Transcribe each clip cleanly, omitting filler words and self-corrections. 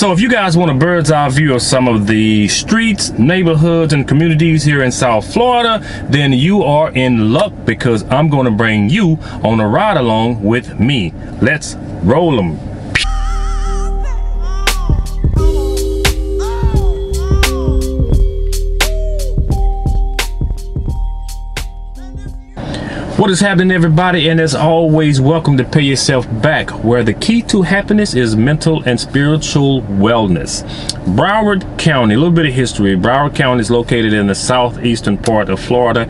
So if you guys want a bird's eye view of some of the streets, neighborhoods, and communities here in South Florida, then you are in luck, because I'm going to bring you on a ride along with me. Let's roll them. What is happening, everybody? And as always, welcome to Pay Yourself Back, where the key to happiness is mental and spiritual wellness. Broward County, a little bit of history. Broward County is located in the southeastern part of Florida.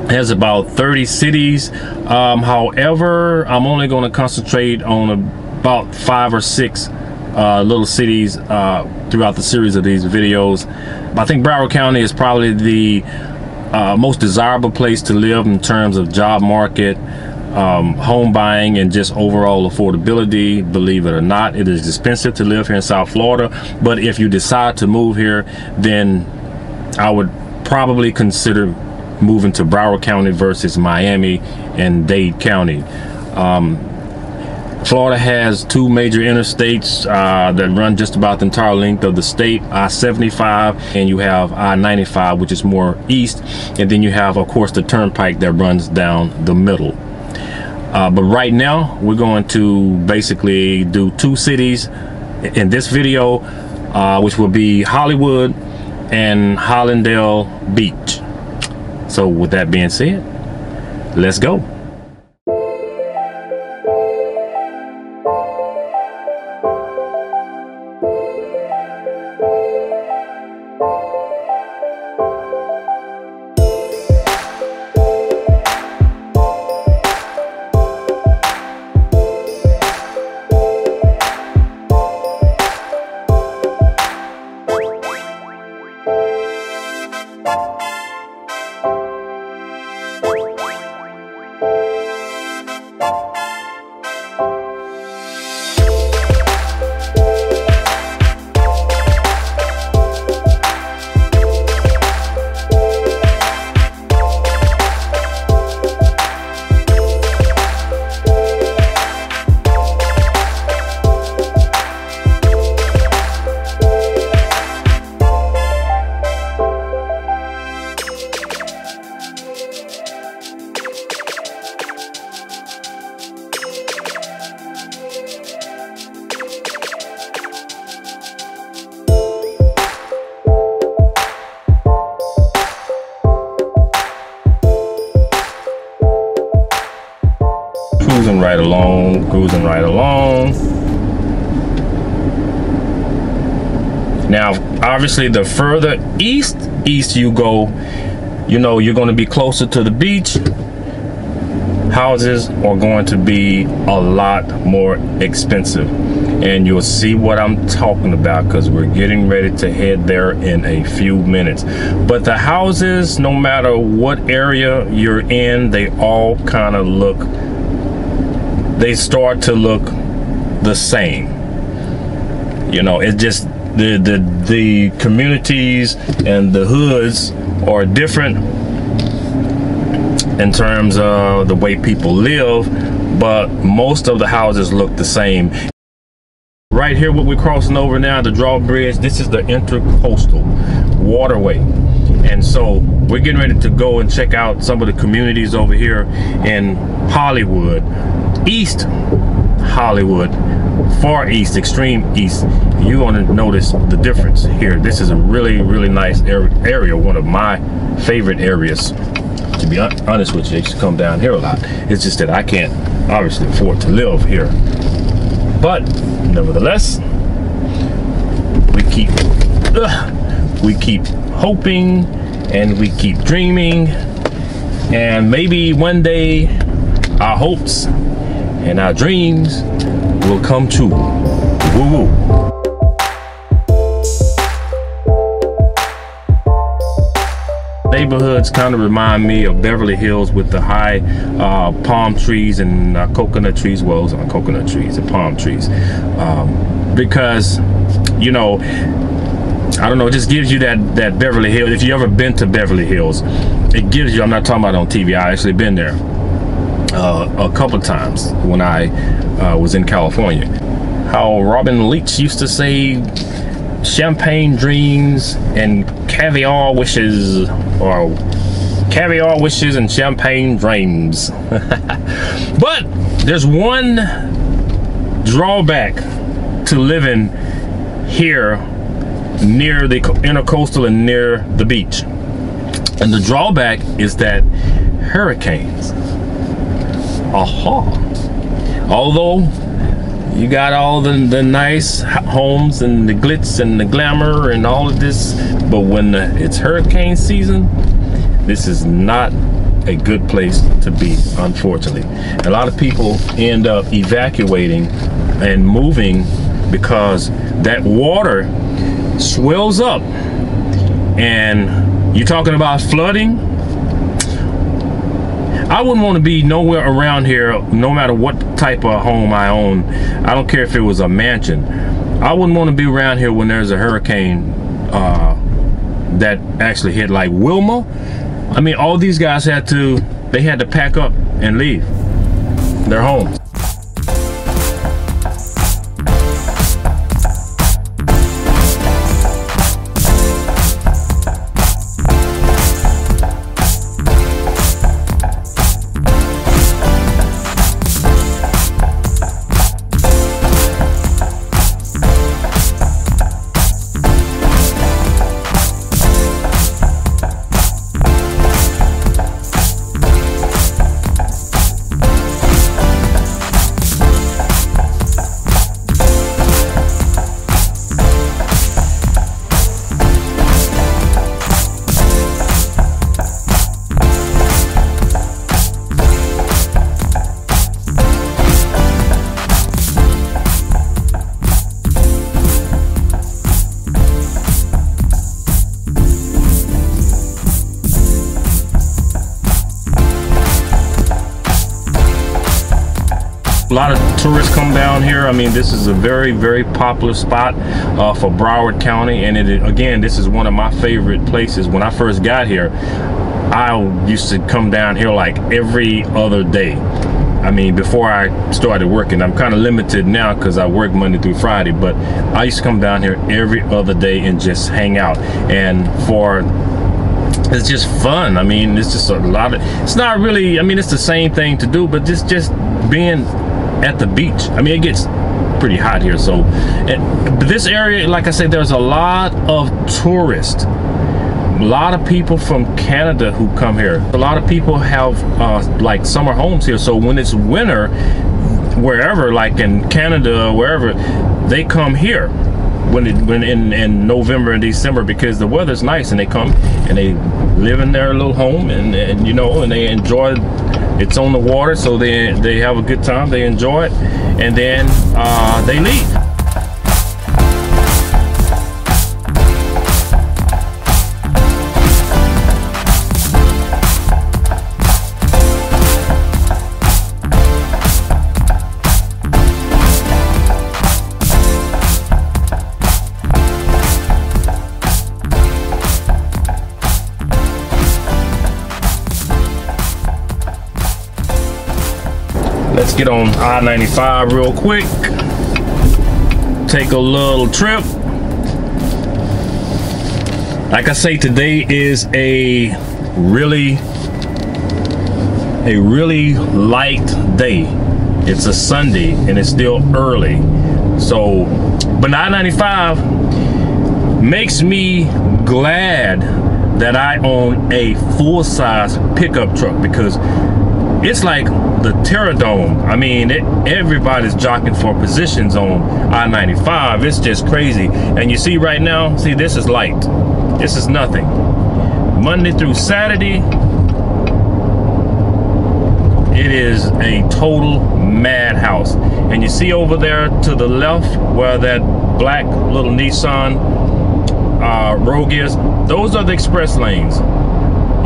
Has about 30 cities. However, I'm only going to concentrate on about 5 or 6 little cities throughout the series of these videos. I think Broward County is probably the most desirable place to live in terms of job market, home buying, and just overall affordability. Believe it or not, it is expensive to live here in South Florida, but if you decide to move here, then I would probably consider moving to Broward County versus Miami and Dade County. Florida has 2 major interstates that run just about the entire length of the state. I-75, and you have I-95, which is more east, and then you have, of course, the Turnpike that runs down the middle. But right now we're going to basically do 2 cities in this video, which will be Hollywood and Hallandale Beach. So with that being said, let's go. Cruising right along. Now, obviously, the further east you go, you know, you're going to be closer to the beach. Houses are going to be a lot more expensive, and you'll see what I'm talking about, because we're getting ready to head there in a few minutes. But the houses, no matter what area you're in, they all kind of look, they start to look the same. You know, it's just the communities and the hoods are different in terms of the way people live, but most of the houses look the same. Right here, what we're crossing over now, the drawbridge, this is the intercoastal waterway. And so we're getting ready to go and check out some of the communities over here in Hollywood, East Hollywood, far east, extreme east. You're going to notice the difference here. This is a really, really nice area, one of my favorite areas. To be honest with you, I used to come down here a lot. It's just that I can't obviously afford to live here. But nevertheless, we keep hoping and we keep dreaming, and maybe one day our hopes and our dreams will come true. Woo woo. Neighborhoods kind of remind me of Beverly Hills with the high palm trees and coconut trees. Well, those aren't coconut trees, they're palm trees. Because, you know, I don't know, it just gives you that Beverly Hills. If you ever been to Beverly Hills, it gives you, I'm not talking about on TV, I actually been there a couple of times when I was in California. how Robin Leach used to say, champagne dreams and caviar wishes, or caviar wishes and champagne dreams. But there's one drawback to living here near the intercoastal and near the beach, and the drawback is that hurricanes. Although you got all the nice homes and the glitz and the glamour and all of this, but when it's hurricane season, this is not a good place to be, unfortunately. A lot of people end up evacuating and moving because that water swells up, and you're talking about flooding. I wouldn't want to be nowhere around here, no matter what type of home I own. I don't care if it was a mansion. I wouldn't want to be around here when there's a hurricane that actually hit, like Wilma. I mean, all these guys had to pack up and leave their homes. A lot of tourists come down here. I mean, this is a very, very popular spot for Broward County, and again, this is one of my favorite places. When I first got here, I used to come down here like every other day. I mean, before I started working. I'm kind of limited now because I work Monday through Friday, but I used to come down here every other day and just hang out. And it's just fun. I mean, it's just a lot of, it's not really, I mean, it's the same thing to do, but just being at the beach. I mean, it gets pretty hot here, so this area, like I said, there's a lot of tourists, a lot of people from Canada who come here. A lot of people have like summer homes here, so when it's winter, wherever, like in Canada or wherever, they come here when in November and December, because the weather's nice, and they come and they live in their little home, and you know, and they enjoy. It's on the water, so they have a good time, they enjoy it, and then they leave. Let's get on I-95 real quick. Take a little trip. Like I say, today is a really light day. It's a Sunday and it's still early. So, but I-95 makes me glad that I own a full-size pickup truck, because it's like the Terradome. I mean, everybody's jockeying for positions on I-95. It's just crazy. And you see right now, see, this is light. This is nothing. Monday through Saturday, it is a total madhouse. And you see over there to the left where that black little Nissan Rogue is, those are the express lanes.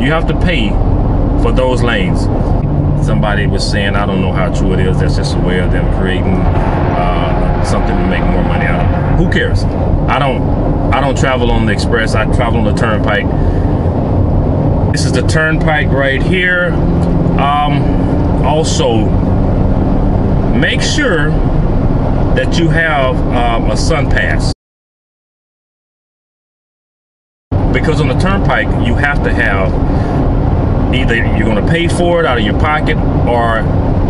You have to pay for those lanes. Somebody was saying, I don't know how true it is, that's just a way of them creating something to make more money out of. Who cares? I don't travel on the express, I travel on the Turnpike. This is the Turnpike right here. Also, make sure that you have a sun pass. Because on the turnpike, you have to have, either you're going to pay for it out of your pocket, or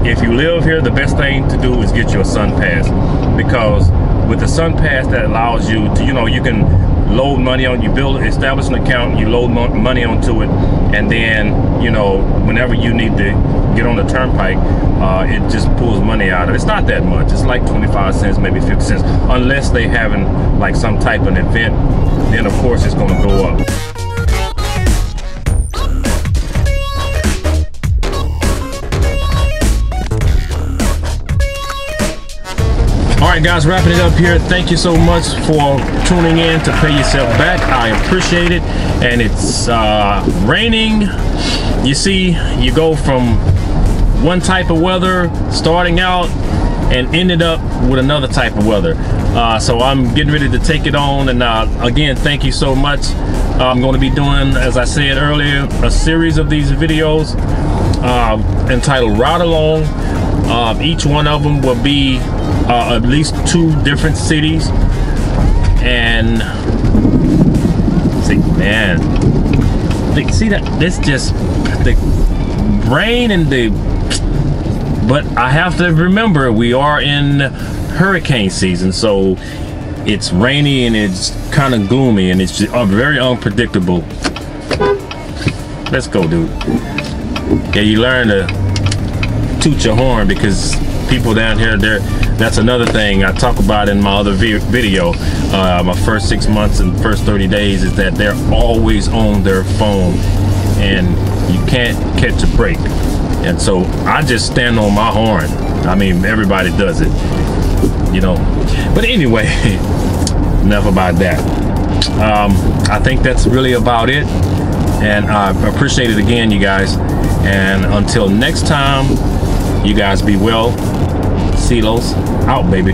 if you live here, the best thing to do is get you a sun pass. Because with the sun pass, that allows you to, you know, you can load money on, you establish an account, you load money onto it, and then, you know, whenever you need to get on the turnpike, it just pulls money out of it. It's not that much. It's like 25 cents, maybe 50 cents, unless they having like some type of event. Then of course it's going to go up. Alright guys, wrapping it up here. Thank you so much for tuning in to Pay Yourself Back. I appreciate it. And it's raining. You see, you go from one type of weather starting out and ended up with another type of weather. So I'm getting ready to take it on. And again, thank you so much. I'm going to be doing, as I said earlier, a series of these videos entitled Ride Along. Each one of them will be at least 2 different cities. And see, man, see that this just the rain and the, but I have to remember we are in hurricane season, so it's rainy and it's kind of gloomy and it's just very unpredictable. Let's go, dude. Yeah, you learn to toot your horn, because people down here, that's another thing I talk about in my other video. My first 6 months and first 30 days is that they're always on their phone and you can't catch a break. And so I just stand on my horn. I mean, everybody does it, you know. But anyway, enough about that. I think that's really about it. And I appreciate it again, you guys. And until next time, you guys be well. Silos out, baby.